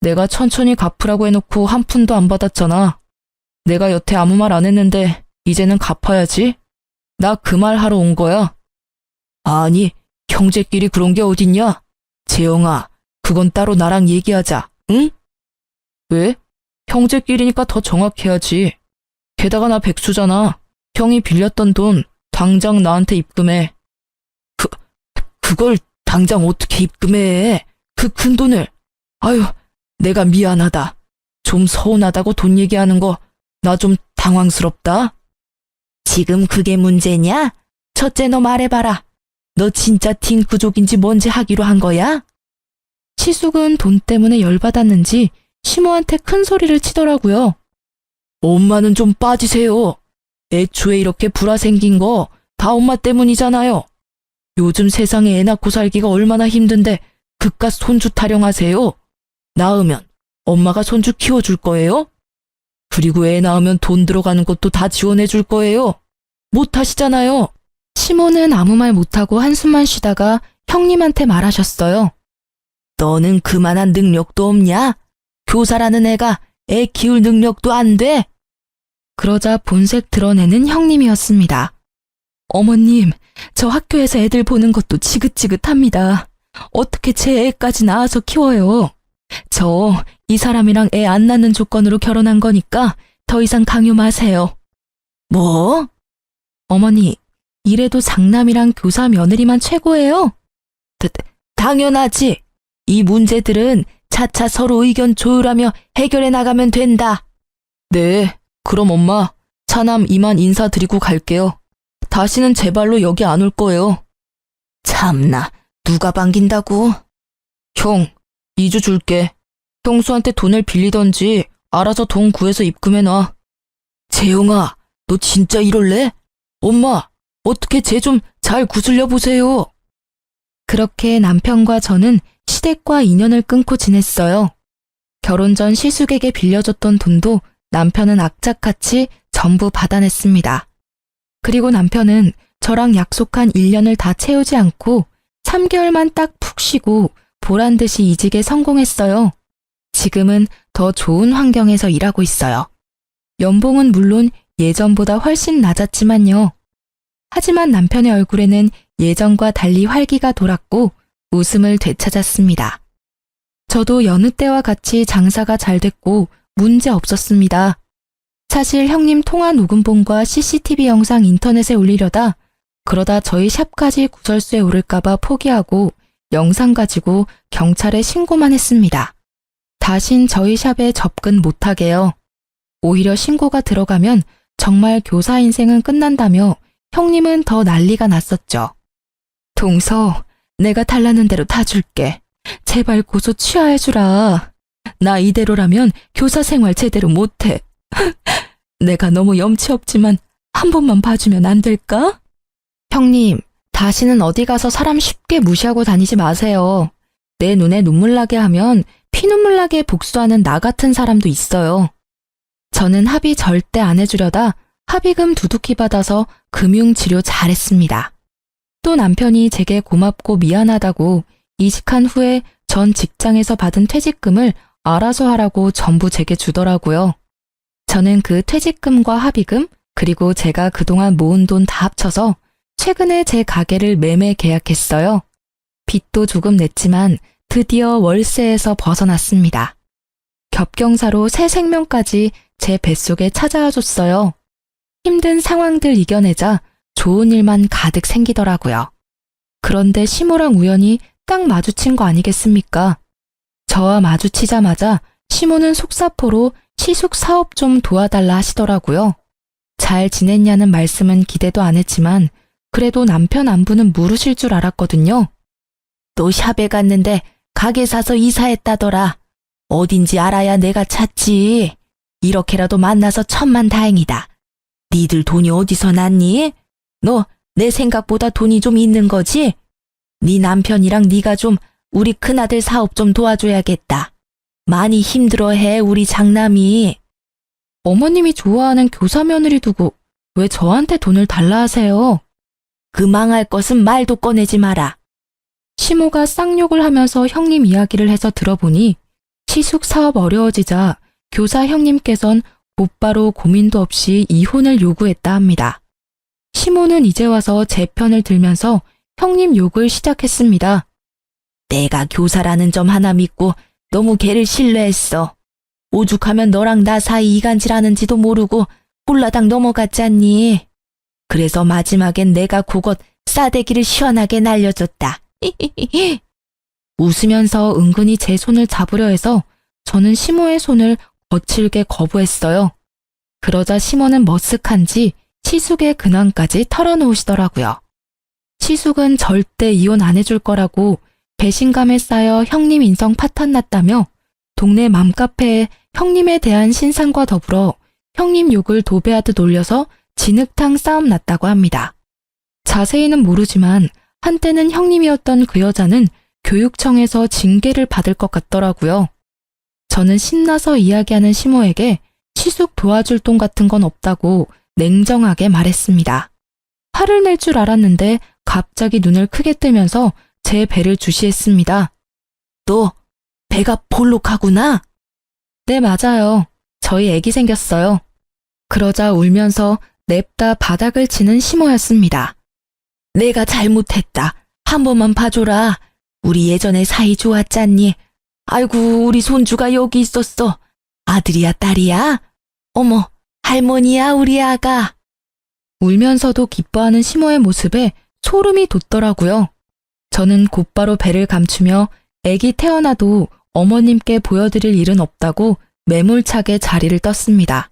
내가 천천히 갚으라고 해놓고 한 푼도 안 받았잖아. 내가 여태 아무 말 안 했는데 이제는 갚아야지. 나 그 말 하러 온 거야. 아니, 형제끼리 그런 게 어딨냐? 재영아, 그건 따로 나랑 얘기하자, 응? 왜? 형제끼리니까 더 정확해야지. 게다가 나 백수잖아. 형이 빌렸던 돈 당장 나한테 입금해. 그걸 당장 어떻게 입금해? 그 큰 돈을. 아유, 내가 미안하다. 좀 서운하다고 돈 얘기하는 거 나 좀 당황스럽다. 지금 그게 문제냐? 첫째 너 말해봐라. 너 진짜 딩크족인지 뭔지 하기로 한 거야? 시숙은 돈 때문에 열받았는지 시모한테 큰 소리를 치더라고요. 엄마는 좀 빠지세요. 애초에 이렇게 불화 생긴 거 다 엄마 때문이잖아요. 요즘 세상에 애 낳고 살기가 얼마나 힘든데 그깟 손주 타령하세요. 낳으면 엄마가 손주 키워줄 거예요? 그리고 애 낳으면 돈 들어가는 것도 다 지원해 줄 거예요. 못 하시잖아요. 시모는 아무 말 못하고 한숨만 쉬다가 형님한테 말하셨어요. 너는 그만한 능력도 없냐? 교사라는 애가 애 키울 능력도 안 돼? 그러자 본색 드러내는 형님이었습니다. 어머님, 저 학교에서 애들 보는 것도 지긋지긋합니다. 어떻게 제 애까지 낳아서 키워요? 저 이 사람이랑 애 안 낳는 조건으로 결혼한 거니까 더 이상 강요 마세요. 뭐? 어머니, 이래도 장남이랑 교사 며느리만 최고예요? 당연하지. 이 문제들은 차차 서로 의견 조율하며 해결해 나가면 된다. 네, 그럼 엄마, 차남 이만 인사드리고 갈게요. 다시는 제 발로 여기 안 올 거예요. 참나, 누가 반긴다고? 형, 2주 줄게. 형수한테 돈을 빌리던지 알아서 돈 구해서 입금해놔. 재용아, 너 진짜 이럴래? 엄마, 어떻게 쟤 좀 잘 구슬려 보세요. 그렇게 남편과 저는 시댁과 인연을 끊고 지냈어요. 결혼 전 시숙에게 빌려줬던 돈도 남편은 악착같이 전부 받아냈습니다. 그리고 남편은 저랑 약속한 1년을 다 채우지 않고 3개월만 딱 푹 쉬고 보란 듯이 이직에 성공했어요. 지금은 더 좋은 환경에서 일하고 있어요. 연봉은 물론 예전보다 훨씬 낮았지만요. 하지만 남편의 얼굴에는 예전과 달리 활기가 돌았고 웃음을 되찾았습니다. 저도 여느 때와 같이 장사가 잘 됐고 문제 없었습니다. 사실 형님 통화 녹음본과 CCTV 영상 인터넷에 올리려다 그러다 저희 샵까지 구설수에 오를까봐 포기하고 영상 가지고 경찰에 신고만 했습니다. 다신 저희 샵에 접근 못하게요. 오히려 신고가 들어가면 정말 교사 인생은 끝난다며 형님은 더 난리가 났었죠. 동서, 내가 달라는 대로 다 줄게. 제발 고소 취하해주라. 나 이대로라면 교사 생활 제대로 못해. 내가 너무 염치 없지만 한 번만 봐주면 안 될까? 형님, 다시는 어디 가서 사람 쉽게 무시하고 다니지 마세요. 내 눈에 눈물 나게 하면 피눈물 나게 복수하는 나 같은 사람도 있어요. 저는 합의 절대 안 해주려다 합의금 두둑히 받아서 금융치료 잘했습니다. 또 남편이 제게 고맙고 미안하다고 이직한 후에 전 직장에서 받은 퇴직금을 알아서 하라고 전부 제게 주더라고요. 저는 그 퇴직금과 합의금 그리고 제가 그동안 모은 돈 다 합쳐서 최근에 제 가게를 매매 계약했어요. 빚도 조금 냈지만 드디어 월세에서 벗어났습니다. 겹경사로 새 생명까지 제 뱃속에 찾아와 줬어요. 힘든 상황들 이겨내자 좋은 일만 가득 생기더라고요. 그런데 시모랑 우연히 딱 마주친 거 아니겠습니까? 저와 마주치자마자 시모는 속사포로 시숙 사업 좀 도와달라 하시더라고요. 잘 지냈냐는 말씀은 기대도 안 했지만 그래도 남편 안부는 물으실 줄 알았거든요. 또 샵에 갔는데 가게 사서 이사했다더라. 어딘지 알아야 내가 찾지. 이렇게라도 만나서 천만다행이다. 니들 돈이 어디서 났니? 너 내 생각보다 돈이 좀 있는 거지? 네 남편이랑 네가 좀 우리 큰아들 사업 좀 도와줘야겠다. 많이 힘들어해 우리 장남이. 어머님이 좋아하는 교사 며느리 두고 왜 저한테 돈을 달라 하세요? 그 망할 것은 말도 꺼내지 마라. 시모가 쌍욕을 하면서 형님 이야기를 해서 들어보니 시숙 사업 어려워지자 교사 형님께선 곧바로 고민도 없이 이혼을 요구했다 합니다. 시모는 이제 와서 제 편을 들면서 형님 욕을 시작했습니다. 내가 교사라는 점 하나 믿고 너무 걔를 신뢰했어. 오죽하면 너랑 나 사이 이간질하는지도 모르고 홀라당 넘어갔잖니. 그래서 마지막엔 내가 그것 싸대기를 시원하게 날려줬다. 웃으면서 은근히 제 손을 잡으려 해서 저는 시모의 손을 거칠게 거부했어요. 그러자 시모는 머쓱한지 시숙의 근황까지 털어놓으시더라고요. 시숙은 절대 이혼 안 해줄 거라고 배신감에 쌓여 형님 인성 파탄났다며 동네 맘카페에 형님에 대한 신상과 더불어 형님 욕을 도배하듯 올려서 진흙탕 싸움 났다고 합니다. 자세히는 모르지만 한때는 형님이었던 그 여자는 교육청에서 징계를 받을 것 같더라고요. 저는 신나서 이야기하는 시모에게 시숙 도와줄 돈 같은 건 없다고 냉정하게 말했습니다. 화를 낼 줄 알았는데 갑자기 눈을 크게 뜨면서 제 배를 주시했습니다. 너 배가 볼록하구나? 네, 맞아요. 저희 애기 생겼어요. 그러자 울면서 냅다 바닥을 치는 시모였습니다. 내가 잘못했다. 한 번만 봐줘라. 우리 예전에 사이 좋았잖니. 아이고, 우리 손주가 여기 있었어. 아들이야, 딸이야? 어머, 할머니야, 우리 아가. 울면서도 기뻐하는 시모의 모습에 소름이 돋더라고요. 저는 곧바로 배를 감추며 애기 태어나도 어머님께 보여드릴 일은 없다고 매몰차게 자리를 떴습니다.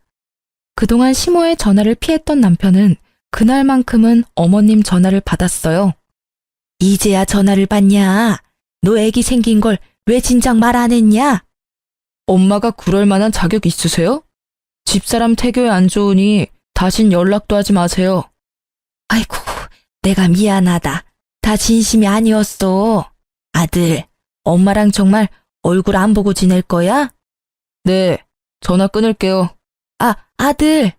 그동안 시모의 전화를 피했던 남편은 그날만큼은 어머님 전화를 받았어요. 이제야 전화를 받냐? 너 애기 생긴 걸 왜 진작 말 안 했냐? 엄마가 그럴 만한 자격 있으세요? 집사람 태교에 안 좋으니 다신 연락도 하지 마세요. 아이고, 내가 미안하다. 다 진심이 아니었어. 아들, 엄마랑 정말 얼굴 안 보고 지낼 거야? 네, 전화 끊을게요. 아들.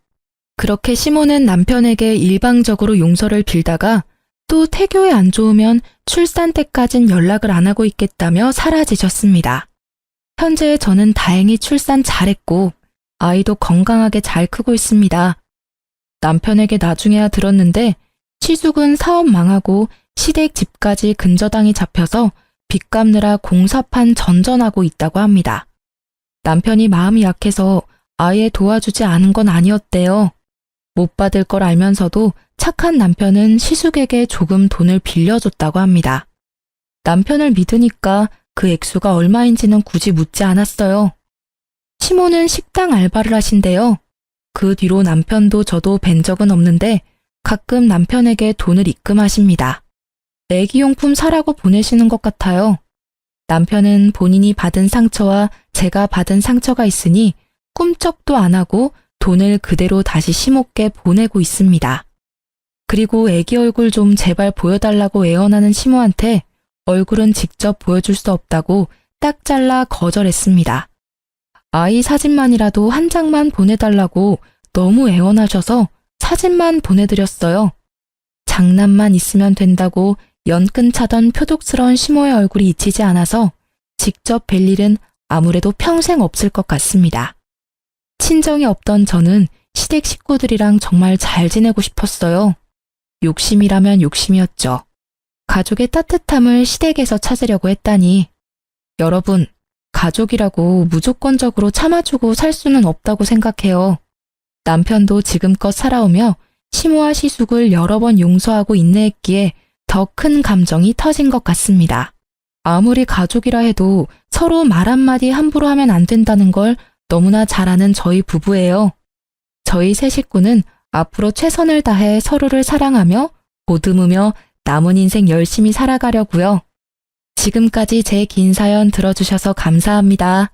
그렇게 시모는 남편에게 일방적으로 용서를 빌다가 또 태교에 안 좋으면 출산 때까진 연락을 안 하고 있겠다며 사라지셨습니다. 현재 저는 다행히 출산 잘했고 아이도 건강하게 잘 크고 있습니다. 남편에게 나중에야 들었는데 시숙은 사업 망하고 시댁 집까지 근저당이 잡혀서 빚 갚느라 공사판 전전하고 있다고 합니다. 남편이 마음이 약해서 아예 도와주지 않은 건 아니었대요. 못 받을 걸 알면서도 착한 남편은 시숙에게 조금 돈을 빌려줬다고 합니다. 남편을 믿으니까 그 액수가 얼마인지는 굳이 묻지 않았어요. 시모는 식당 알바를 하신대요. 그 뒤로 남편도 저도 뵌 적은 없는데 가끔 남편에게 돈을 입금하십니다. 애기용품 사라고 보내시는 것 같아요. 남편은 본인이 받은 상처와 제가 받은 상처가 있으니 꿈쩍도 안 하고 돈을 그대로 다시 시모께 보내고 있습니다. 그리고 애기 얼굴 좀 제발 보여달라고 애원하는 시모한테 얼굴은 직접 보여줄 수 없다고 딱 잘라 거절했습니다. 아이 사진만이라도 한 장만 보내달라고 너무 애원하셔서 사진만 보내드렸어요. 장난만 있으면 된다고 연끈차던 표독스러운 시모의 얼굴이 잊히지 않아서 직접 뵐 일은 아무래도 평생 없을 것 같습니다. 친정이 없던 저는 시댁 식구들이랑 정말 잘 지내고 싶었어요. 욕심이라면 욕심이었죠. 가족의 따뜻함을 시댁에서 찾으려고 했다니. 여러분, 가족이라고 무조건적으로 참아주고 살 수는 없다고 생각해요. 남편도 지금껏 살아오며 시모와 시숙을 여러 번 용서하고 인내했기에 더 큰 감정이 터진 것 같습니다. 아무리 가족이라 해도 서로 말 한마디 함부로 하면 안 된다는 걸 너무나 잘 아는 저희 부부예요. 저희 세 식구는 앞으로 최선을 다해 서로를 사랑하며 보듬으며 남은 인생 열심히 살아가려고요. 지금까지 제 긴 사연 들어주셔서 감사합니다.